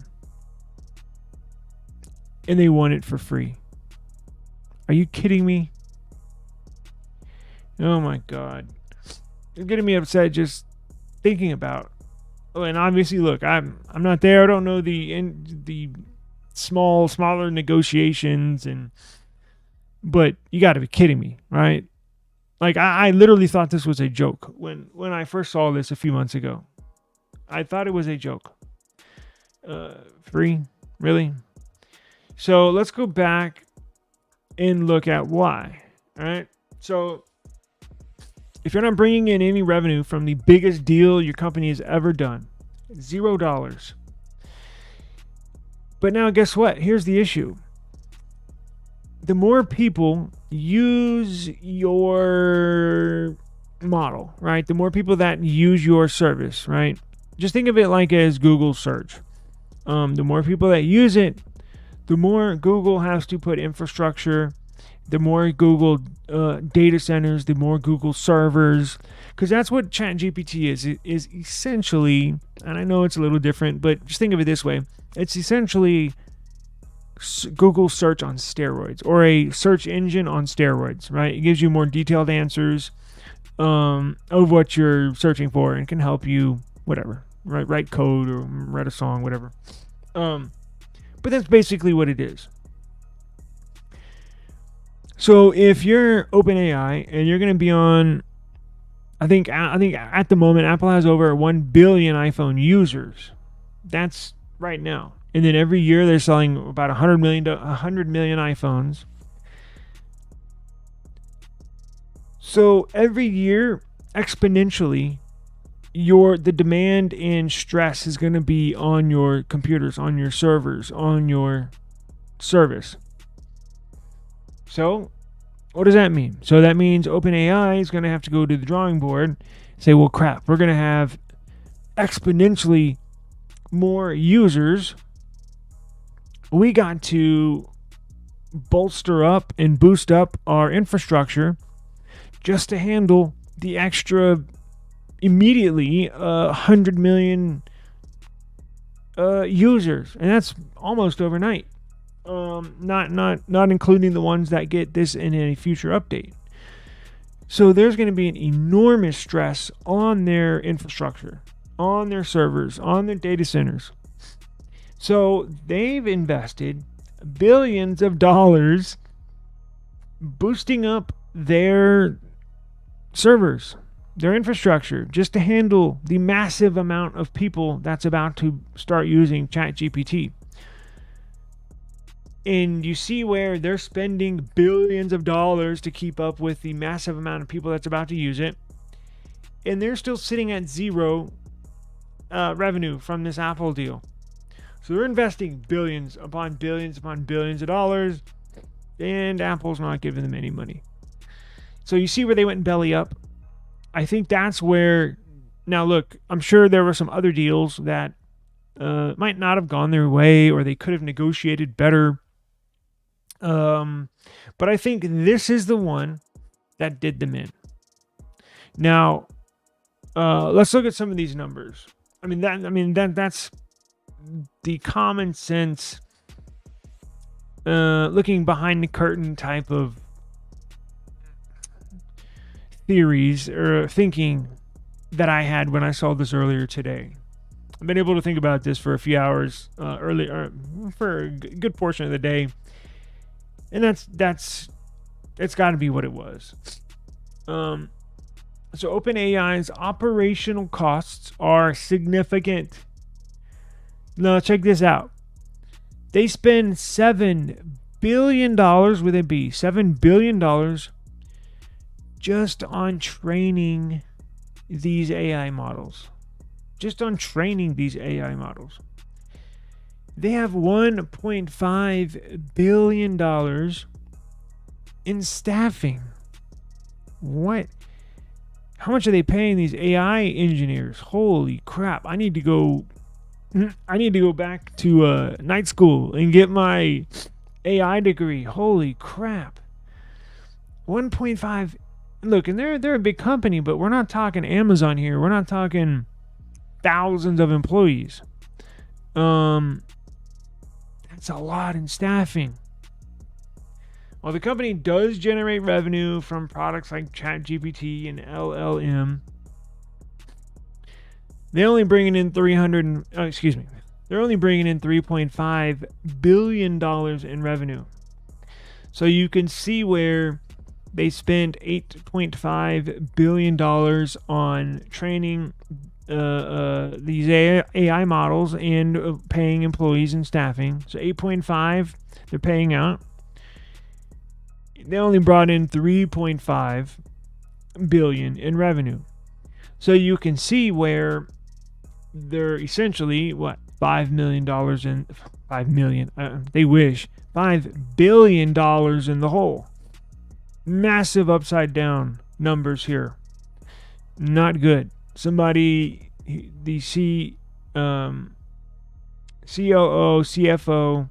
[SPEAKER 3] And they want it for free. Are you kidding me? Oh my God. It's getting me upset just thinking about. Oh, and obviously, look, I'm not there. I don't know the smaller negotiations, but you got to be kidding me, right? Like, I literally thought this was a joke when I first saw this a few months ago. I thought it was a joke. Free? Really? So let's go back and look at why. All right. So if you're not bringing in any revenue from the biggest deal your company has ever done, $0. But now guess what? Here's the issue. The more people use your model, right? The more people that use your service, right? Just think of it like as Google search. The more people that use it, the more Google has to put infrastructure, the more Google data centers, the more Google servers, because that's what ChatGPT is essentially, and I know it's a little different, but just think of it this way. It's essentially Google search on steroids, or a search engine on steroids, right? It gives you more detailed answers of what you're searching for and can help you, whatever, right? Write code or write a song, whatever. But that's basically what it is. So if you're OpenAI and you're going to be on, I think at the moment Apple has over 1 billion iPhone users. That's right now. And then every year they're selling about 100 million iPhones. So every year, exponentially, the demand and stress is going to be on your computers, on your servers, on your service. So what does that mean? So that means OpenAI is going to have to go to the drawing board and say, well, crap, we're going to have exponentially more users. We got to bolster up and boost up our infrastructure just to handle the extra immediately 100 million users, and that's almost overnight. Not including the ones that get this in a future update. So there's going to be an enormous stress on their infrastructure, on their servers, on their data centers. So they've invested billions of dollars boosting up their servers, their infrastructure, just to handle the massive amount of people that's about to start using ChatGPT. And you see where they're spending billions of dollars to keep up with the massive amount of people that's about to use it. And they're still sitting at zero revenue from this Apple deal. So they're investing billions upon billions upon billions of dollars, and Apple's not giving them any money. So you see where they went belly up. I think that's where, now look, I'm sure there were some other deals that might not have gone their way, or they could have negotiated better. But I think this is the one that did them in. Now, let's look at some of these numbers. That's the common sense, looking behind the curtain type of theories or thinking that I had when I saw this earlier today. I've been able to think about this for a few hours earlier, for a good portion of the day, and that's it's got to be what it was. So OpenAI's operational costs are significant. Now check this out. They spend $7 billion with a B, $7 billion just on training these AI models. Just on training these AI models. They have $1.5 billion in staffing. What? How much are they paying these AI engineers? Holy crap. I need to go back to night school and get my AI degree. Holy crap. 1.5. Look, and they're a big company, but we're not talking Amazon here. We're not talking thousands of employees. That's a lot in staffing. While the company does generate revenue from products like ChatGPT and LLM, they're only bringing in $3.5 billion in revenue. So you can see where they spent $8.5 billion on training these AI models and paying employees and staffing. So 8.5 they're paying out. They only brought in 3.5 billion in revenue. So you can see where they're essentially $5 million in $5 million. They wish $5 billion in the hole. Massive upside down numbers here. Not good. Somebody, the COO, CFO,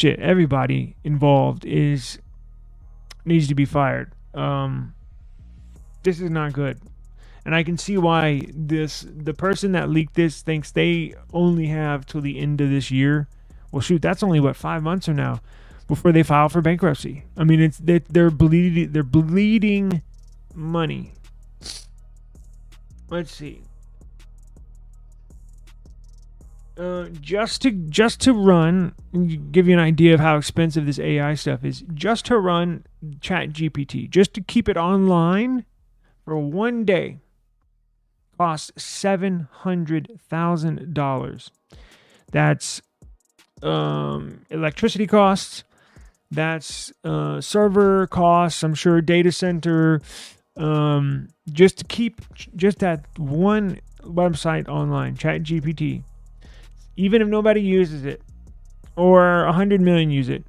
[SPEAKER 3] everybody involved needs to be fired. This is not good. And I can see why the person that leaked this thinks they only have till the end of this year, Well, shoot, that's only what 5 months from now before they file for bankruptcy. I mean, they're bleeding money. Let's see. Just to run, give you an idea of how expensive this AI stuff is. Just to run ChatGPT, just to keep it online for one day, costs $700,000. That's electricity costs. That's server costs. I'm sure data center. Just to keep just that one website online, ChatGPT. Even if nobody uses it, or 100 million use it,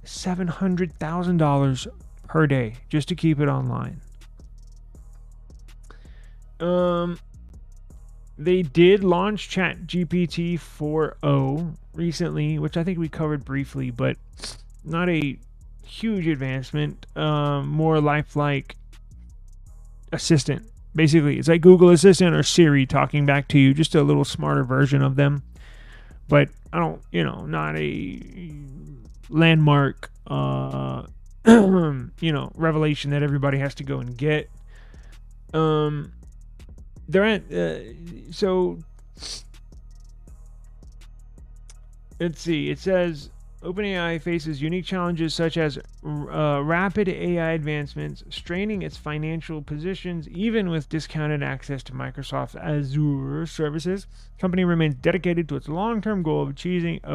[SPEAKER 3] $700,000 per day just to keep it online. They did launch ChatGPT 4.0 recently, which I think we covered briefly, but not a huge advancement. More lifelike assistant. Basically, it's like Google Assistant or Siri talking back to you, just a little smarter version of them. But I don't, not a landmark, revelation that everybody has to go and get. They're at, so let's see. It says OpenAI faces unique challenges such as rapid AI advancements, straining its financial positions, even with discounted access to Microsoft's Azure services. The company remains dedicated to its long-term goal of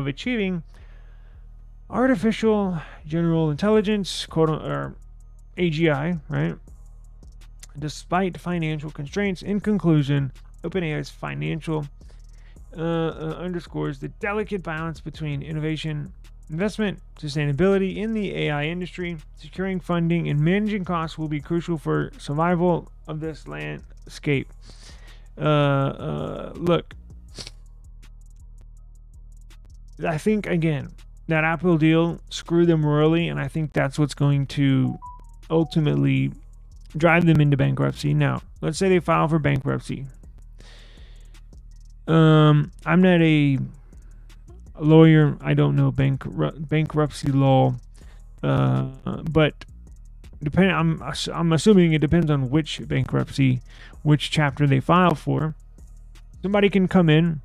[SPEAKER 3] achieving artificial general intelligence, or AGI, right? Despite financial constraints. In conclusion, OpenAI's financial underscores the delicate balance between innovation, investment, sustainability in the AI industry. Securing funding and managing costs will be crucial for survival of this landscape. Look, I think, again, that Apple deal screwed them royally, and I think that's what's going to ultimately drive them into bankruptcy. Now, let's say they file for bankruptcy. I'm not a lawyer. I don't know bankruptcy law, but I'm assuming it depends on which bankruptcy, which chapter they file for. Somebody can come in,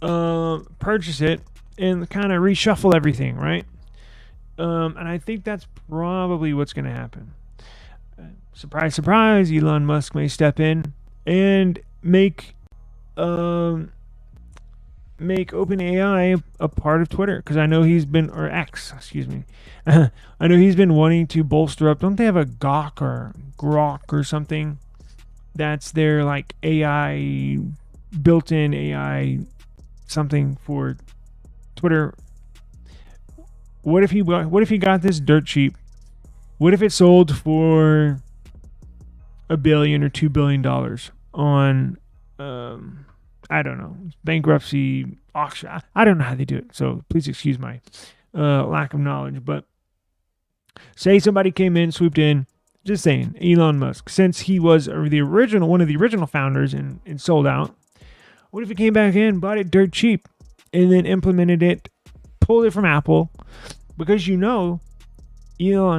[SPEAKER 3] purchase it, and kind of reshuffle everything, right? And I think that's probably what's going to happen. Surprise, surprise! Elon Musk may step in and make OpenAI a part of Twitter, because I know he's been, or X, excuse me. I know he's been wanting to bolster up. Don't they have a Gawk or Grok or something? That's their like AI, built-in AI something for Twitter. What if he got this dirt cheap? What if it sold for $1 billion or $2 billion on I don't know, bankruptcy auction? I don't know how they do it, so please excuse my lack of knowledge. But say somebody came in, swooped in, just saying, Elon Musk, since he was one of the original founders and sold out. What if he came back in, bought it dirt cheap, and then implemented it, pulled it from Apple? Because Elon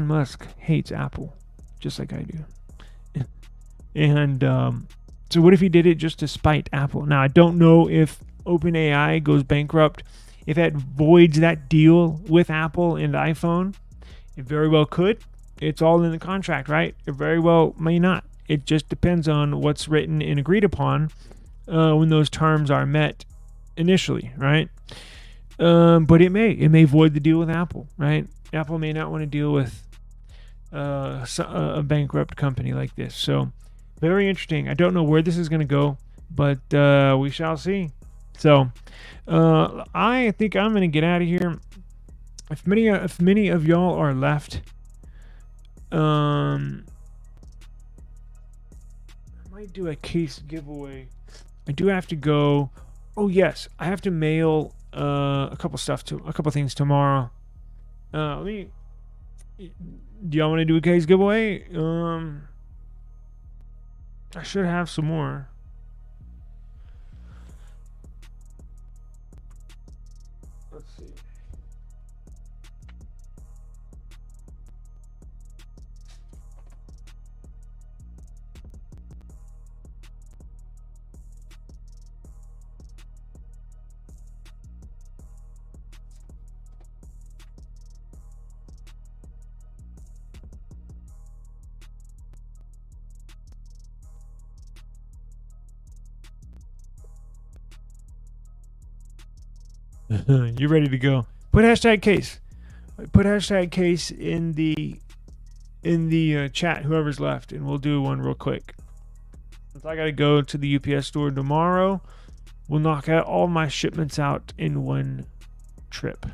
[SPEAKER 3] Musk hates Apple, just like I do. And so what if he did it just to spite Apple? Now, I don't know if OpenAI goes bankrupt, if it voids that deal with Apple and iPhone. It very well could. It's all in the contract, right? It very well may not. It just depends on what's written and agreed upon when those terms are met initially, right? But it may void the deal with Apple, right? Apple may not want to deal with a bankrupt company like this. So very interesting. I don't know where this is going to go, but we shall see. So I think I'm going to get out of here. If many of y'all are left, I might do a case giveaway. I do have to go. Oh yes, I have to mail a couple things tomorrow. Do y'all want to do a case giveaway? I should have some more. You're ready to go. Put hashtag case. Put hashtag case in the chat, whoever's left, and we'll do one real quick. Since I gotta go to the UPS store tomorrow, we'll knock out all my shipments out in one trip.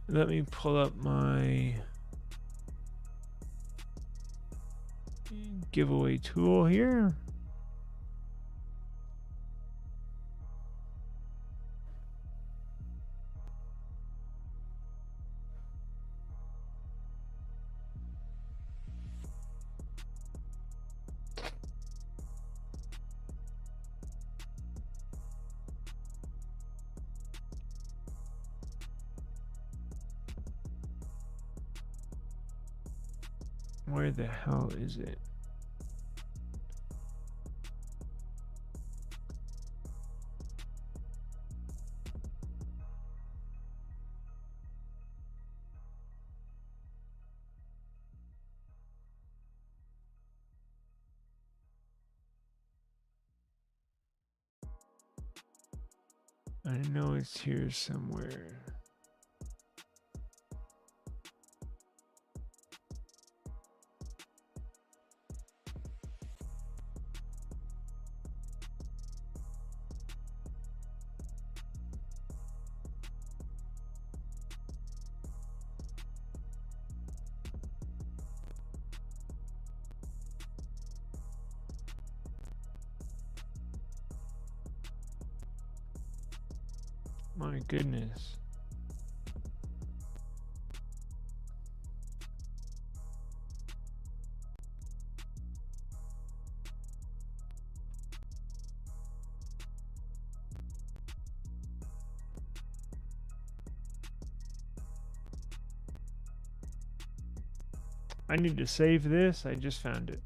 [SPEAKER 3] Let me pull up my giveaway tool here. Where the hell is it? I know it's here somewhere. My goodness. I need to save this. I just found it.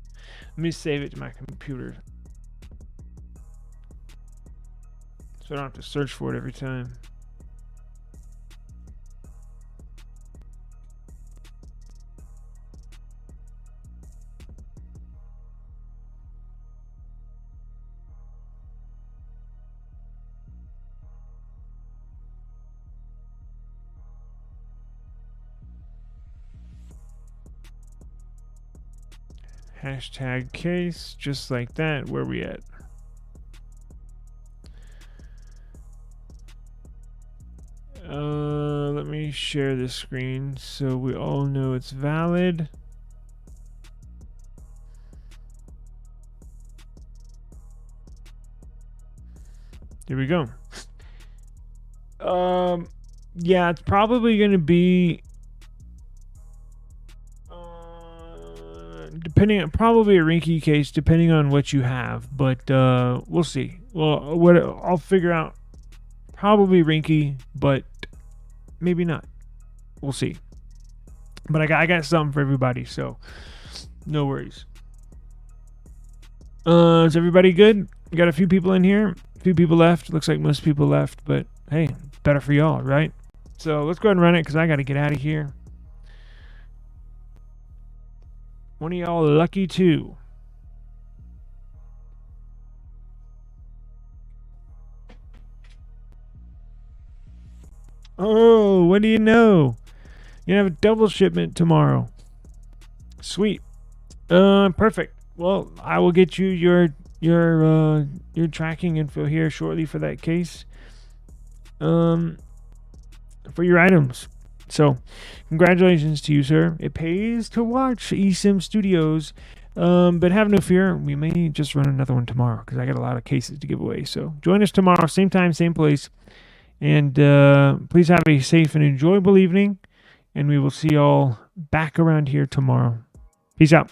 [SPEAKER 3] Let me save it to my computer, so I don't have to search for it every time. Hashtag case, just like that. Where we at? Let me share the screen so we all know it's valid. There we go. Yeah, it's probably going to be probably a Rinky case, depending on what you have, but we'll see. Well, what I'll figure out, probably Rinky, but maybe not. We'll see. But I got something for everybody, so no worries. Is everybody good? We got a few people in here, a few people left. Looks like most people left, but hey, better for y'all, right? So let's go ahead and run it because I got to get out of here. One of y'all lucky too. Oh, what do you know? You're gonna have a double shipment tomorrow. Sweet. Perfect. Well, I will get you your tracking info here shortly for that case. For your items. So, congratulations to you, sir. It pays to watch eSIM Studios. But have no fear. We may just run another one tomorrow because I got a lot of cases to give away. So, join us tomorrow, same time, same place. And please have a safe and enjoyable evening. And we will see y'all back around here tomorrow. Peace out.